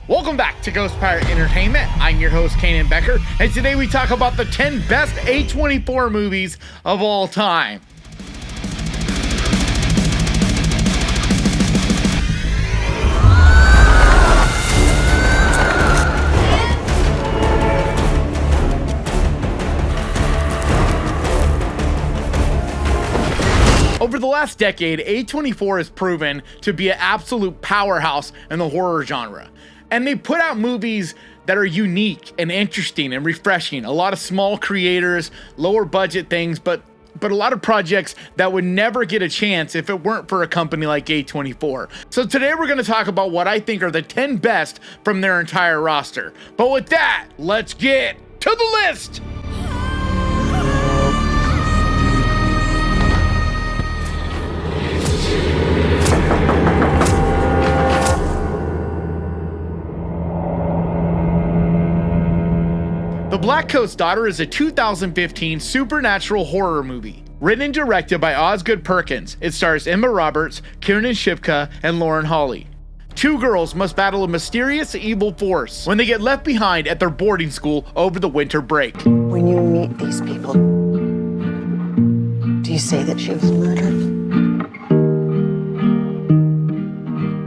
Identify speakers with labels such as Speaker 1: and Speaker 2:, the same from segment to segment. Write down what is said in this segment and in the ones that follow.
Speaker 1: Welcome back to Ghost Pirate Entertainment. I'm your host, Kanan Becker, and today we talk about the 10 best A24 movies of all time. Over the last decade, A24 has proven to be an absolute powerhouse in the horror genre. And they put out movies that are unique and interesting and refreshing. A lot of small creators, lower budget things, but a lot of projects that would never get a chance if it weren't for a company like A24. So today we're going to talk about what I think are the 10 best from their entire roster. But with that, let's get to the list! The Blackcoat's Daughter is a 2015 supernatural horror movie. Written and directed by Osgood Perkins, it stars Emma Roberts, Kiernan Shipka, and Lauren Holly. Two girls must battle a mysterious evil force when they get left behind at their boarding school over the winter break.
Speaker 2: When you meet these people, do you say that she was murdered?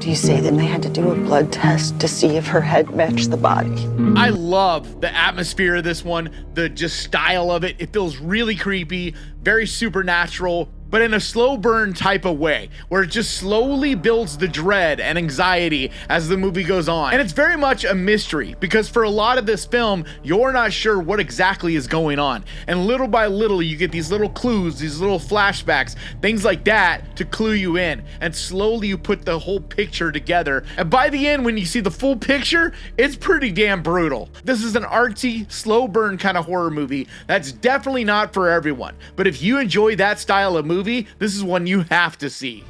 Speaker 2: Do you say that they had to do a blood test to see if her head matched the body?
Speaker 1: I love the atmosphere of this one, the just style of it. It feels really creepy, very supernatural, but in a slow burn type of way, where it just slowly builds the dread and anxiety as the movie goes on. And it's very much a mystery, because for a lot of this film, you're not sure what exactly is going on. And little by little, you get these little clues, these little flashbacks, things like that to clue you in. And slowly you put the whole picture together. And by the end, when you see the full picture, it's pretty damn brutal. This is an artsy, slow burn kind of horror movie that's definitely not for everyone. But if you enjoy that style of movie, this is one you have to see.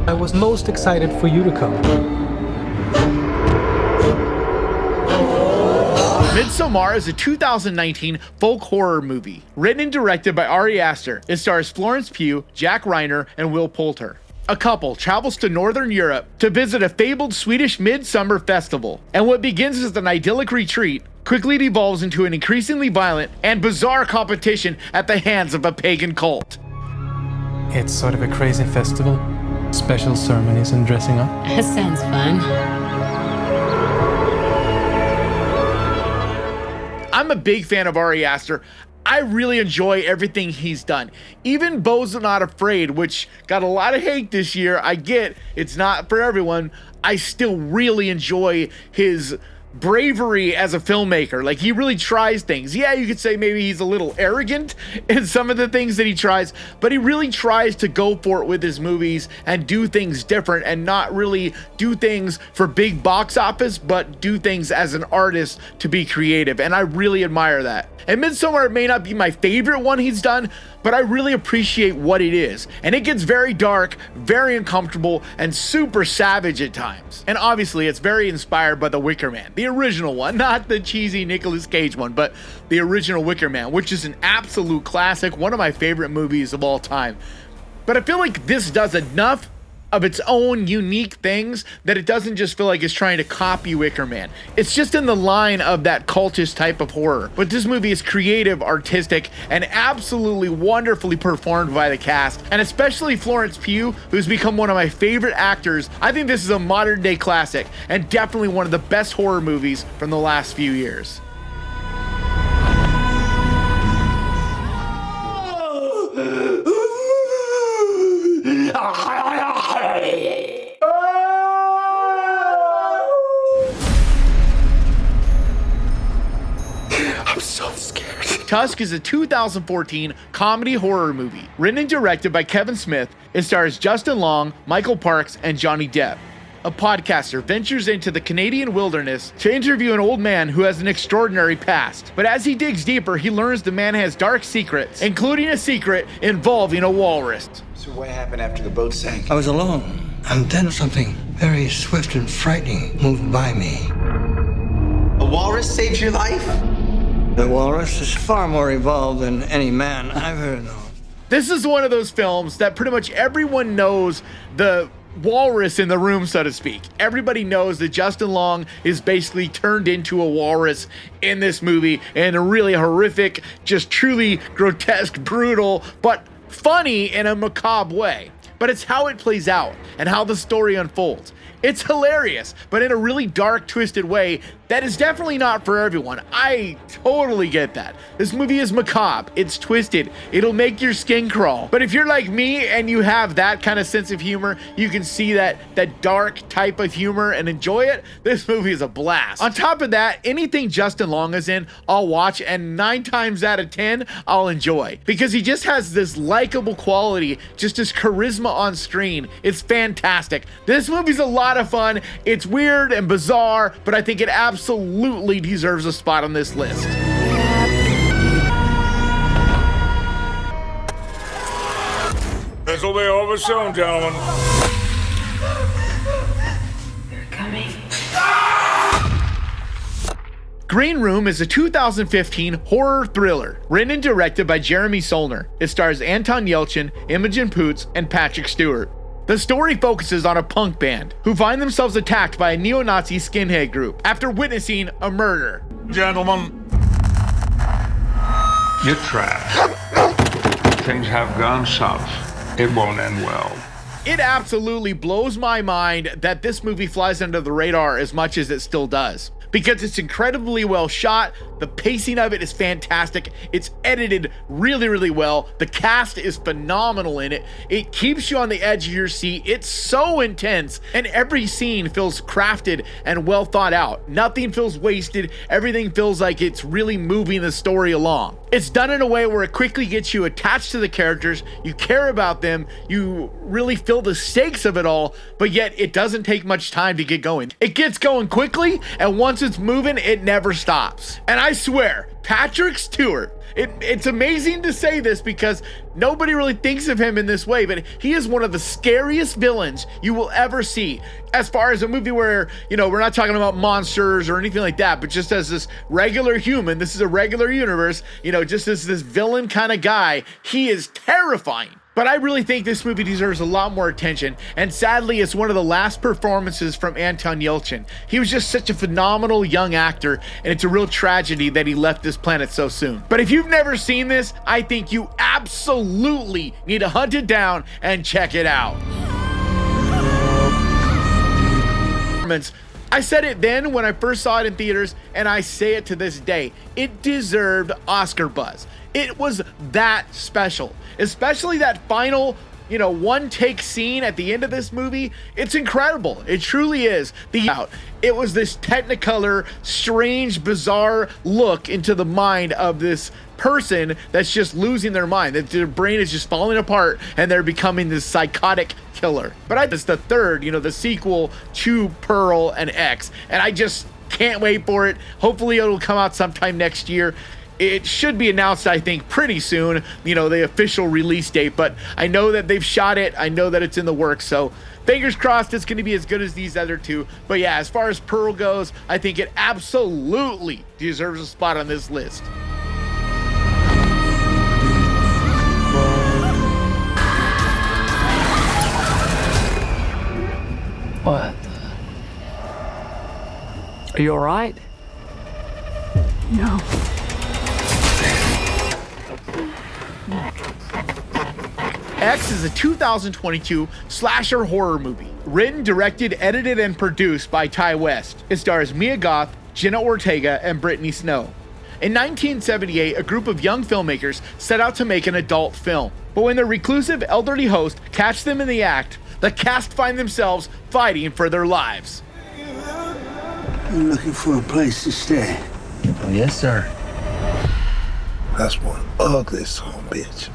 Speaker 3: I was most excited for you to come.
Speaker 1: Midsommar is a 2019 folk horror movie. Written and directed by Ari Aster, it stars Florence Pugh, Jack Reiner, and Will Poulter. A couple travels to Northern Europe to visit a fabled Swedish midsummer festival, and what begins as an idyllic retreat quickly devolves into an increasingly violent and bizarre competition at the hands of a pagan cult.
Speaker 3: It's sort of a crazy festival. Special ceremonies and dressing up.
Speaker 4: That sounds fun.
Speaker 1: I'm a big fan of Ari Aster. I really enjoy everything he's done. Even Beau's Not Afraid, which got a lot of hate this year. I get it's not for everyone. I still really enjoy his bravery as a filmmaker. Like, he really tries things. Yeah, you could say maybe he's a little arrogant in some of the things that he tries, but he really tries to go for it with his movies and do things different and not really do things for big box office, but do things as an artist to be creative. And I really admire that. And Midsommar may not be my favorite one he's done, but I really appreciate what it is. And it gets very dark, very uncomfortable, and super savage at times. And obviously, it's very inspired by The Wicker Man, the original one, not the cheesy Nicolas Cage one, but the original Wicker Man, which is an absolute classic, one of my favorite movies of all time. But I feel like this does enough of its own unique things that it doesn't just feel like it's trying to copy Wicker Man. It's just in the line of that cultish type of horror. But this movie is creative, artistic, and absolutely wonderfully performed by the cast, and especially Florence Pugh, who's become one of my favorite actors. I think this is a modern day classic, and definitely one of the best horror movies from the last few years.
Speaker 5: I'm so scared.
Speaker 1: Tusk is a 2014 comedy horror movie. Written and directed by Kevin Smith, it stars Justin Long, Michael Parks, and Johnny Depp. A podcaster ventures into the Canadian wilderness to interview an old man who has an extraordinary past. But as he digs deeper, he learns the man has dark secrets, including a secret involving a walrus.
Speaker 5: So what happened after the boat sank?
Speaker 6: I was alone, and then something very swift and frightening moved by me.
Speaker 5: A walrus saved your life?
Speaker 6: The walrus is far more evolved than any man I've heard of.
Speaker 1: This is one of those films that pretty much everyone knows the walrus in the room, so to speak. Everybody knows that Justin Long is basically turned into a walrus in this movie in a really horrific, just truly grotesque, brutal, but funny in a macabre way. But it's how it plays out and how the story unfolds. It's hilarious, but in a really dark, twisted way that is definitely not for everyone. I totally get that. This movie is macabre, it's twisted, it'll make your skin crawl. But if you're like me and you have that kind of sense of humor, you can see that dark type of humor and enjoy it. This movie is a blast. On top of that, anything Justin Long is in, I'll watch, and 9 times out of 10, I'll enjoy. Because he just has this likable quality, just his charisma on screen. It's fantastic. This movie's a lot of fun. It's weird and bizarre, but I think it absolutely deserves a spot on this list.
Speaker 4: This'll be over soon, gentlemen.
Speaker 7: They're coming.
Speaker 1: Green Room is a 2015 horror thriller written and directed by Jeremy Solner. It stars Anton Yelchin, Imogen Poots, and Patrick Stewart. The story focuses on a punk band who find themselves attacked by a neo-Nazi skinhead group after witnessing a murder.
Speaker 4: Gentlemen, you're trapped. Things have gone south. It won't end well.
Speaker 1: It absolutely blows my mind that this movie flies under the radar as much as it still does. Because it's incredibly well shot, the pacing of it is fantastic, it's edited really, really well, the cast is phenomenal in it, it keeps you on the edge of your seat, it's so intense, and every scene feels crafted and well thought out. Nothing feels wasted, everything feels like it's really moving the story along. It's done in a way where it quickly gets you attached to the characters, you care about them, you really feel the stakes of it all, but yet it doesn't take much time to get going. It gets going quickly, and once it's moving, it never stops. And I swear, Patrick Stewart, it's amazing to say this because nobody really thinks of him in this way, but he is one of the scariest villains you will ever see. As far as a movie where, you know, we're not talking about monsters or anything like that, but just as this regular human, this is a regular universe, you know, just as this villain kind of guy, he is terrifying. But I really think this movie deserves a lot more attention, and sadly it's one of the last performances from Anton Yelchin. He was just such a phenomenal young actor, and it's a real tragedy that he left this planet so soon. But if you've never seen this, I think you absolutely need to hunt it down and check it out. I said it then when I first saw it in theaters, and I say it to this day. It deserved Oscar buzz. It was that special, especially that final, you know, one take scene at the end of this movie. It's incredible. It truly is. It was this technicolor, strange, bizarre look into the mind of this person that's just losing their mind, that their brain is just falling apart and they're becoming this psychotic killer. But it's the third, you know, the sequel to Pearl and X, and I just can't wait for it. Hopefully it'll come out sometime next year. It should be announced, I think, pretty soon, you know, the official release date, but I know that they've shot it. I know that it's in the works, so fingers crossed it's going to be as good as these other two. But yeah, as far as Pearl goes, I think it absolutely deserves a spot on this list.
Speaker 8: What? Are you all right?
Speaker 2: No.
Speaker 1: X is a 2022 slasher horror movie. Written, directed, edited, and produced by Ty West. It stars Mia Goth, Jenna Ortega, and Brittany Snow. In 1978, a group of young filmmakers set out to make an adult film. But when their reclusive elderly host catch them in the act, the cast find themselves fighting for their lives.
Speaker 6: I'm looking for a place to stay.
Speaker 5: Oh, yes, sir.
Speaker 9: That's one ugly son of a bitch.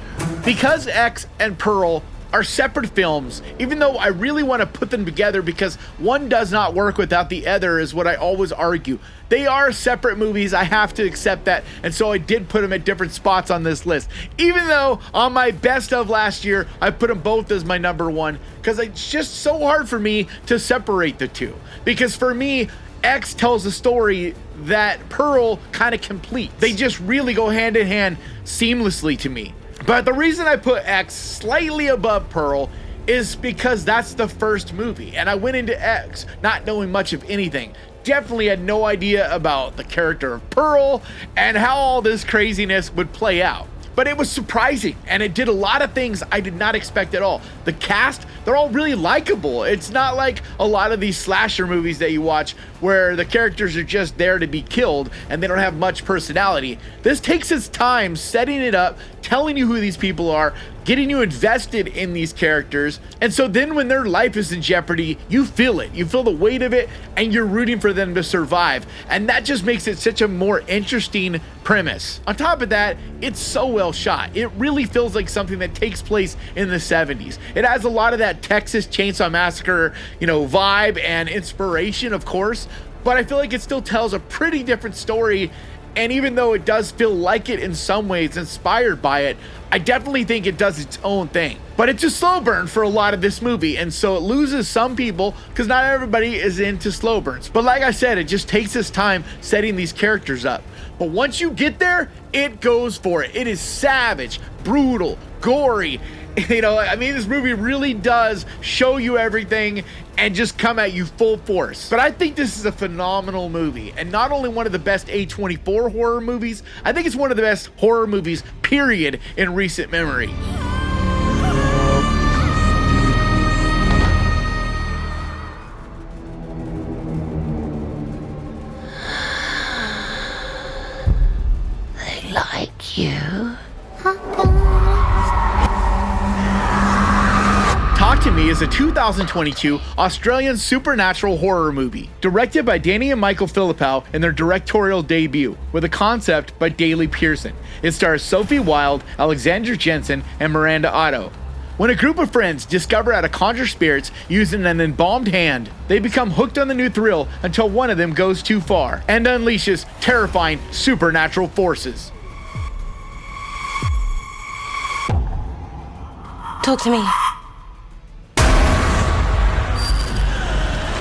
Speaker 1: Because X and Pearl are separate films, even though I really want to put them together because one does not work without the other, is what I always argue. They are separate movies, I have to accept that, and so I did put them at different spots on this list. Even though on my best of last year, I put them both as my number one, because it's just so hard for me to separate the two. Because for me, X tells a story that Pearl kind of complete. They just really go hand in hand seamlessly to me. But the reason I put X slightly above Pearl is because that's the first movie, and I went into X not knowing much of anything. Definitely had no idea about the character of Pearl and how all this craziness would play out. But it was surprising, and it did a lot of things I did not expect at all. The cast, they're all really likable. It's not like a lot of these slasher movies that you watch where the characters are just there to be killed and they don't have much personality. This takes its time setting it up, telling you who these people are, getting you invested in these characters. And so then when their life is in jeopardy, you feel it. You feel the weight of it, and you're rooting for them to survive. And that just makes it such a more interesting premise. On top of that, it's so well shot. It really feels like something that takes place in the 70s. It has a lot of that Texas Chainsaw Massacre, vibe and inspiration, of course, but I feel like it still tells a pretty different story. And even though it does feel like it in some ways, inspired by it, I definitely think it does its own thing. But it's a slow burn for a lot of this movie, and so it loses some people because not everybody is into slow burns. But like I said, it just takes its time setting these characters up. But once you get there, it goes for it. It is savage, brutal, gory. This movie really does show you everything and just come at you full force. But I think this is a phenomenal movie, and not only one of the best A24 horror movies, I think it's one of the best horror movies, period, in recent memory.
Speaker 7: They like you.
Speaker 1: Talk to Me is a 2022 Australian supernatural horror movie, directed by Danny and Michael Philippou in their directorial debut, with a concept by Daley Pearson. It stars Sophie Wilde, Alexander Jensen, and Miranda Otto. When a group of friends discover how to conjure spirits using an embalmed hand, they become hooked on the new thrill until one of them goes too far and unleashes terrifying supernatural forces.
Speaker 7: Talk to me.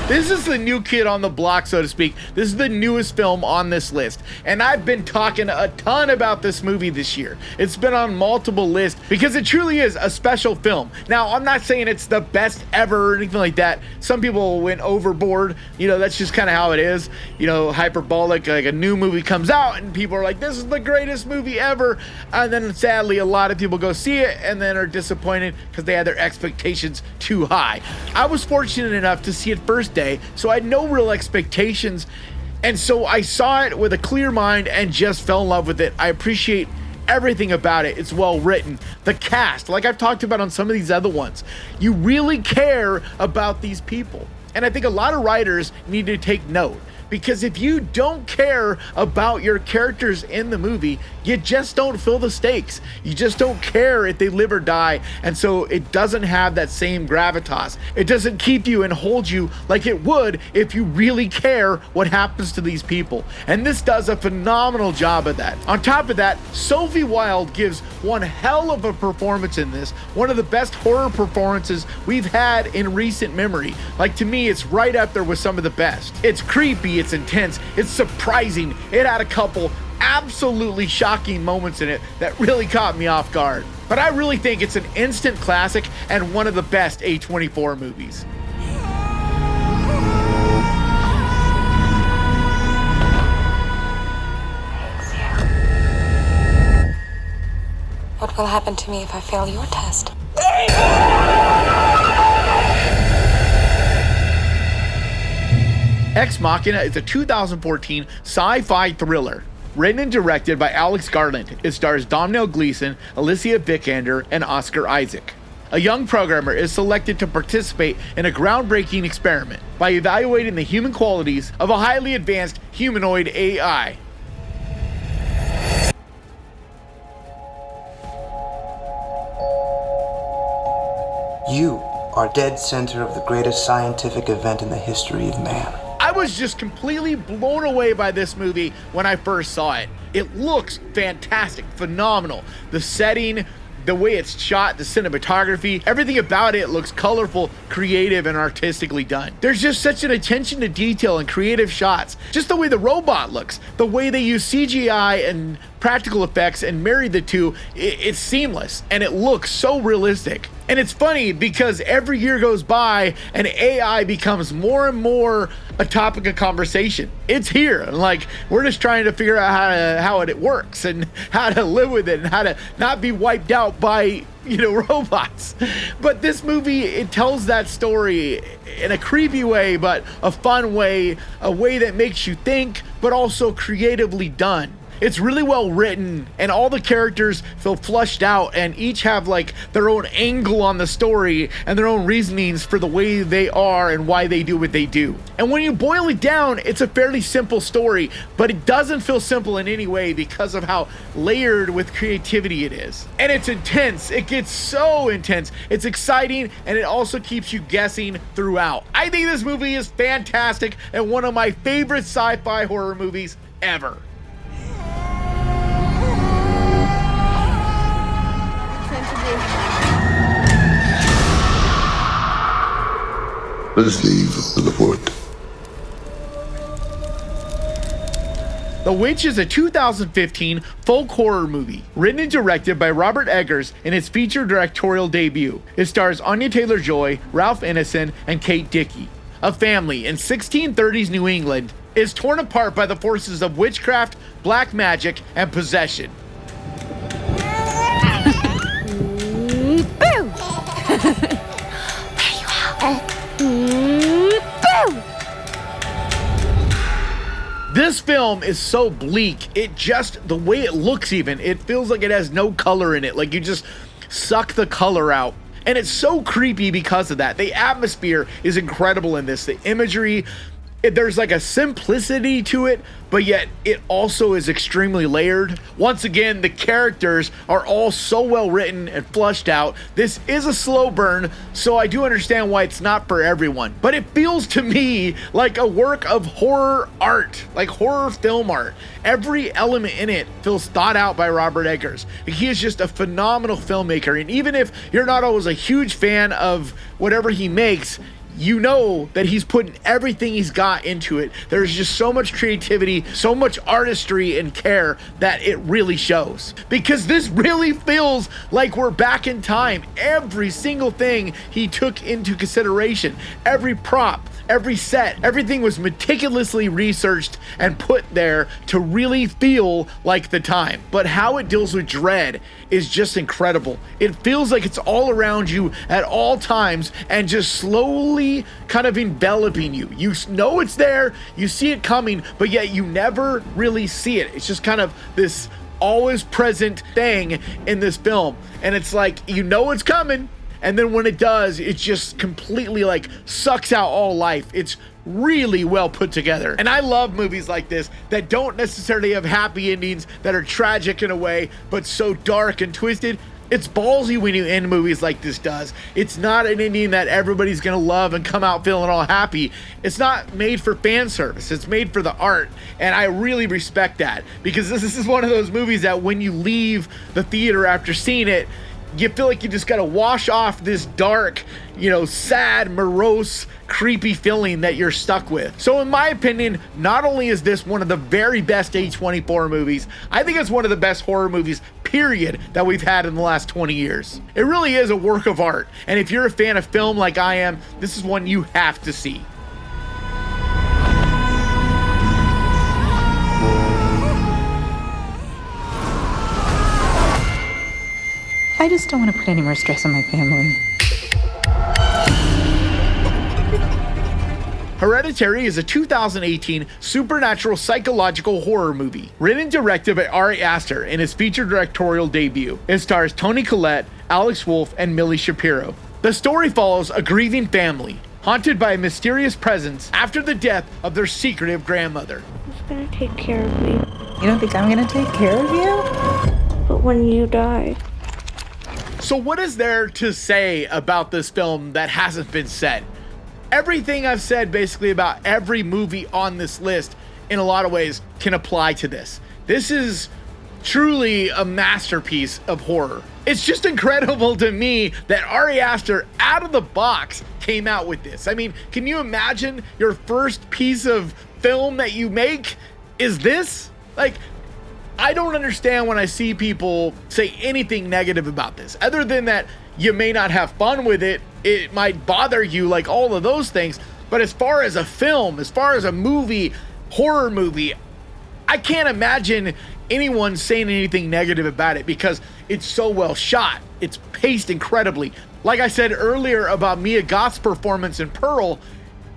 Speaker 1: This is the new kid on the block, so to speak. This is the newest film on this list. And I've been talking a ton about this movie this year. It's been on multiple lists because it truly is a special film. Now, I'm not saying it's the best ever or anything like that. Some people went overboard. That's just kind of how it is. Hyperbolic, like a new movie comes out and people are like, this is the greatest movie ever. And then sadly, a lot of people go see it and then are disappointed because they had their expectations too high. I was fortunate enough to see it first day, so I had no real expectations, and so I saw it with a clear mind and just fell in love with it. I appreciate everything about it. It's well written. The cast, like I've talked about on some of these other ones, you really care about these people, and I think a lot of writers need to take note, because if you don't care about your characters in the movie, you just don't feel the stakes. You just don't care if they live or die, and so it doesn't have that same gravitas. It doesn't keep you and hold you like it would if you really care what happens to these people, and this does a phenomenal job of that. On top of that, Sophie Wilde gives one hell of a performance in this, one of the best horror performances we've had in recent memory. Like, to me, it's right up there with some of the best. It's creepy, it's intense, it's surprising. It had a couple absolutely shocking moments in it that really caught me off guard. But I really think it's an instant classic and one of the best A24 movies.
Speaker 7: What will happen to me if I fail your test?
Speaker 1: Ex Machina is a 2014 sci-fi thriller. Written and directed by Alex Garland, it stars Domhnall Gleeson, Alicia Vikander, and Oscar Isaac. A young programmer is selected to participate in a groundbreaking experiment by evaluating the human qualities of a highly advanced humanoid AI.
Speaker 5: You are dead center of the greatest scientific event in the history of man.
Speaker 1: I was just completely blown away by this movie when I first saw it. It looks fantastic, phenomenal. The setting, The way it's shot, the cinematography, everything about it looks colorful, creative, and artistically done. There's just such an attention to detail and creative shots. Just the way the robot looks, the way they use CGI and practical effects and marry the two, it's seamless and it looks so realistic. And it's funny because every year goes by and AI becomes more and more a topic of conversation. It's here, and like we're just trying to figure out how it works and how to live with it and how to not be wiped out by robots. But this movie, it tells that story in a creepy way, but a fun way, a way that makes you think, but also creatively done. It's really well written, and all the characters feel flushed out and each have like their own angle on the story and their own reasonings for the way they are and why they do what they do. And when you boil it down, it's a fairly simple story, but it doesn't feel simple in any way because of how layered with creativity it is. And it's intense. It gets so intense. It's exciting, and it also keeps you guessing throughout. I think this movie is fantastic and one of my favorite sci-fi horror movies ever.
Speaker 9: Let's leave the fort.
Speaker 1: The Witch is a 2015 folk horror movie, written and directed by Robert Eggers in its feature directorial debut. It stars Anya Taylor-Joy, Ralph Ineson, and Kate Dickie. A family in 1630s New England is torn apart by the forces of witchcraft, black magic, and possession.
Speaker 7: Boo! There you are. Boo!
Speaker 1: This film is so bleak. The way it looks even, it feels like it has no color in it. Like you just suck the color out. And it's so creepy because of that. The atmosphere is incredible in this. The imagery, there's like a simplicity to it, but yet it also is extremely layered. Once again, the characters are all so well written and flushed out. This is a slow burn, so I do understand why it's not for everyone. But it feels to me like a work of horror art, like horror film art. Every element in it feels thought out by Robert Eggers. He is just a phenomenal filmmaker, and even if you're not always a huge fan of whatever he makes, you know that he's putting everything he's got into it. There's just so much creativity, so much artistry and care that it really shows. Because this really feels like we're back in time. Every single thing he took into consideration, every prop, every set, everything was meticulously researched and put there to really feel like the time. But how it deals with dread is just incredible. It feels like it's all around you at all times and just slowly kind of enveloping you. You know it's there, you see it coming, but yet you never really see it. It's just kind of this always present thing in this film. And it's like, you know it's coming, and then when it does, it just completely like sucks out all life. It's really well put together. And I love movies like this that don't necessarily have happy endings, that are tragic in a way, but so dark and twisted. It's ballsy when you end movies like this does. It's not an ending that everybody's gonna love and come out feeling all happy. It's not made for fan service. It's made for the art. And I really respect that, because this is one of those movies that when you leave the theater after seeing it, you feel like you just gotta wash off this dark, sad, morose, creepy feeling that you're stuck with. So in my opinion, not only is this one of the very best A24 movies, I think it's one of the best horror movies, period, that we've had in the last 20 years. It really is a work of art. And if you're a fan of film like I am, this is one you have to see.
Speaker 10: I just don't want to put any more stress on my family.
Speaker 1: Hereditary is a 2018 supernatural psychological horror movie, written and directed by Ari Aster in his feature directorial debut. It stars Toni Collette, Alex Wolff, and Millie Shapiro. The story follows a grieving family, haunted by a mysterious presence after the death of their secretive grandmother.
Speaker 11: Who's gonna take care of me?
Speaker 10: You don't think I'm gonna take care of you?
Speaker 11: But when you die...
Speaker 1: So what is there to say about this film that hasn't been said? Everything I've said basically about every movie on this list, in a lot of ways, can apply to this. This is truly a masterpiece of horror. It's just incredible to me that Ari Aster, out of the box, came out with this. I mean, can you imagine your first piece of film that you make is this? Like, I don't understand when I see people say anything negative about this, other than that you may not have fun with it, it might bother you, like all of those things. But as far as a film, as far as a movie, horror movie, I can't imagine anyone saying anything negative about it because it's so well shot. It's paced incredibly. Like I said earlier about Mia Goth's performance in Pearl,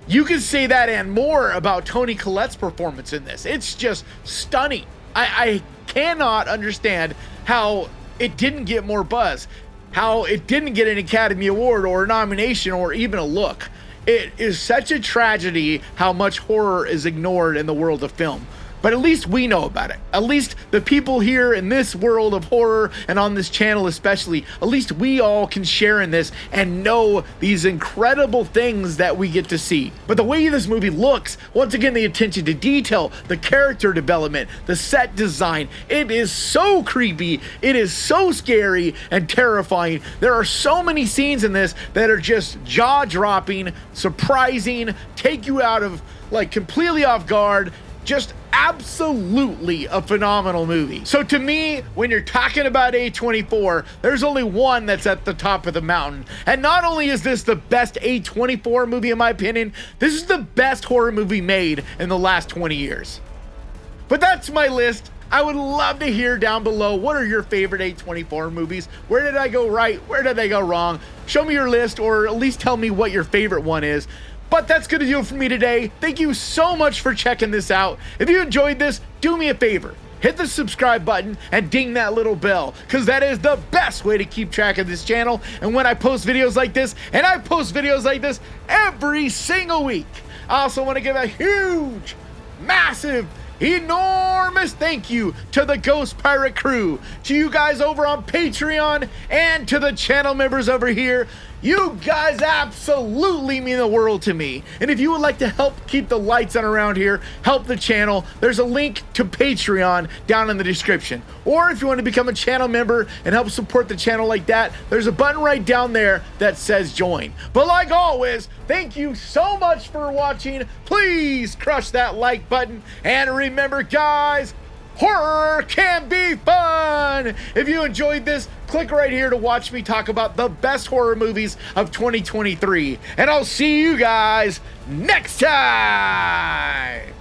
Speaker 1: you can say that and more about Toni Collette's performance in this. It's just stunning. I cannot understand how it didn't get more buzz, how it didn't get an Academy Award or a nomination or even a look. It is such a tragedy how much horror is ignored in the world of film. But at least we know about it. At least the people here in this world of horror and on this channel especially, at least we all can share in this and know these incredible things that we get to see. But the way this movie looks, once again, the attention to detail, the character development, the set design, it is so creepy, it is so scary and terrifying. There are so many scenes in this that are just jaw-dropping, surprising, take you out of, like, completely off guard. Just absolutely a phenomenal movie. So to me, when you're talking about A24, there's only one that's at the top of the mountain. And not only is this the best A24 movie in my opinion, this is the best horror movie made in the last 20 years. But that's my list. I would love to hear down below, what are your favorite A24 movies? Where did I go right? Where did I go wrong? Show me your list, or at least tell me what your favorite one is. But that's gonna do it for me today. Thank you so much for checking this out. If you enjoyed this, do me a favor. Hit the subscribe button and ding that little bell, because that is the best way to keep track of this channel. And when I post videos like this, and I post videos like this every single week, I also want to give a huge, massive, enormous thank you to the Ghost Pirate crew, to you guys over on Patreon, and to the channel members over here. You guys absolutely mean the world to me. And if you would like to help keep the lights on around here, help the channel, there's a link to Patreon down in the description. Or if you want to become a channel member and help support the channel like that, there's a button right down there that says join. But like always, thank you so much for watching. Please crush that like button. And remember, guys, horror can be fun! If you enjoyed this, click right here to watch me talk about the best horror movies of 2023. And I'll see you guys next time!